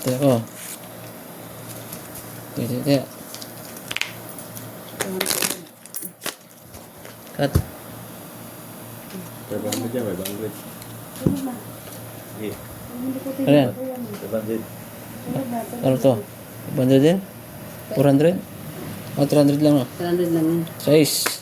Teko. Teka. Cut. May bangkit. Ano yan? Ano to? 100 din? 400? O, 300 lang, no? 300 lang yun. 6.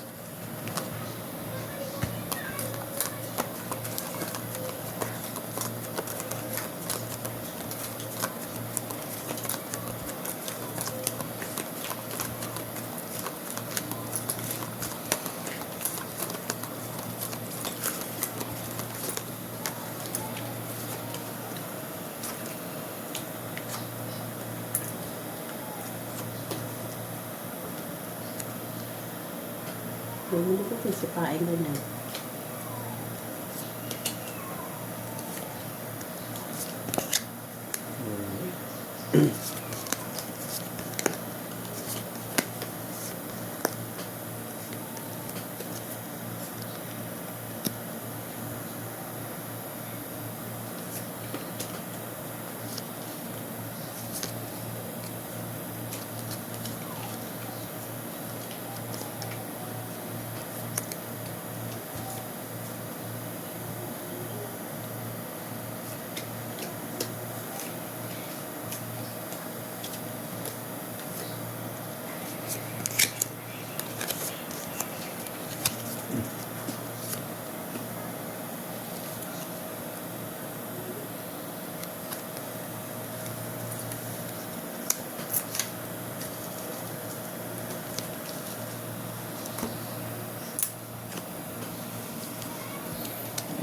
Bumili ko ito, sipain ko niyan.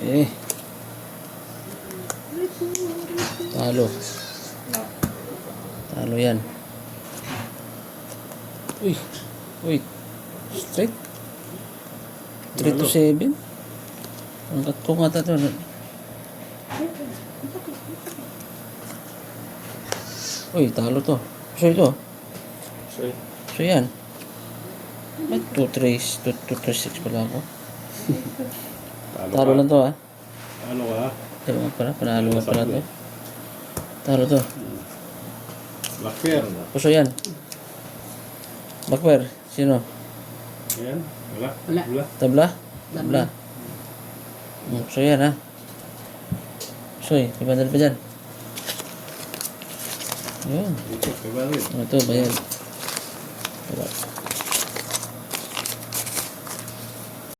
Eh. Talo. Talo yan. Uy. Uy. Straight. 3 to 7. Angkat ko nga ito. Uy, talo to. So ito. So yan. Ba't 2-3-6 pala ako? Talo lang to, ha? Ano ka? Ewan pala, panalo nga pala to. Talo to. Black pair. Puso yan. Bakwer, sino? Ayan. Wala. Wala. Tabla? Tabla. So yan, ha? Soy, may bandal pa dyan. Yun. Ito, kay Barret. Ito, bayan. Wala.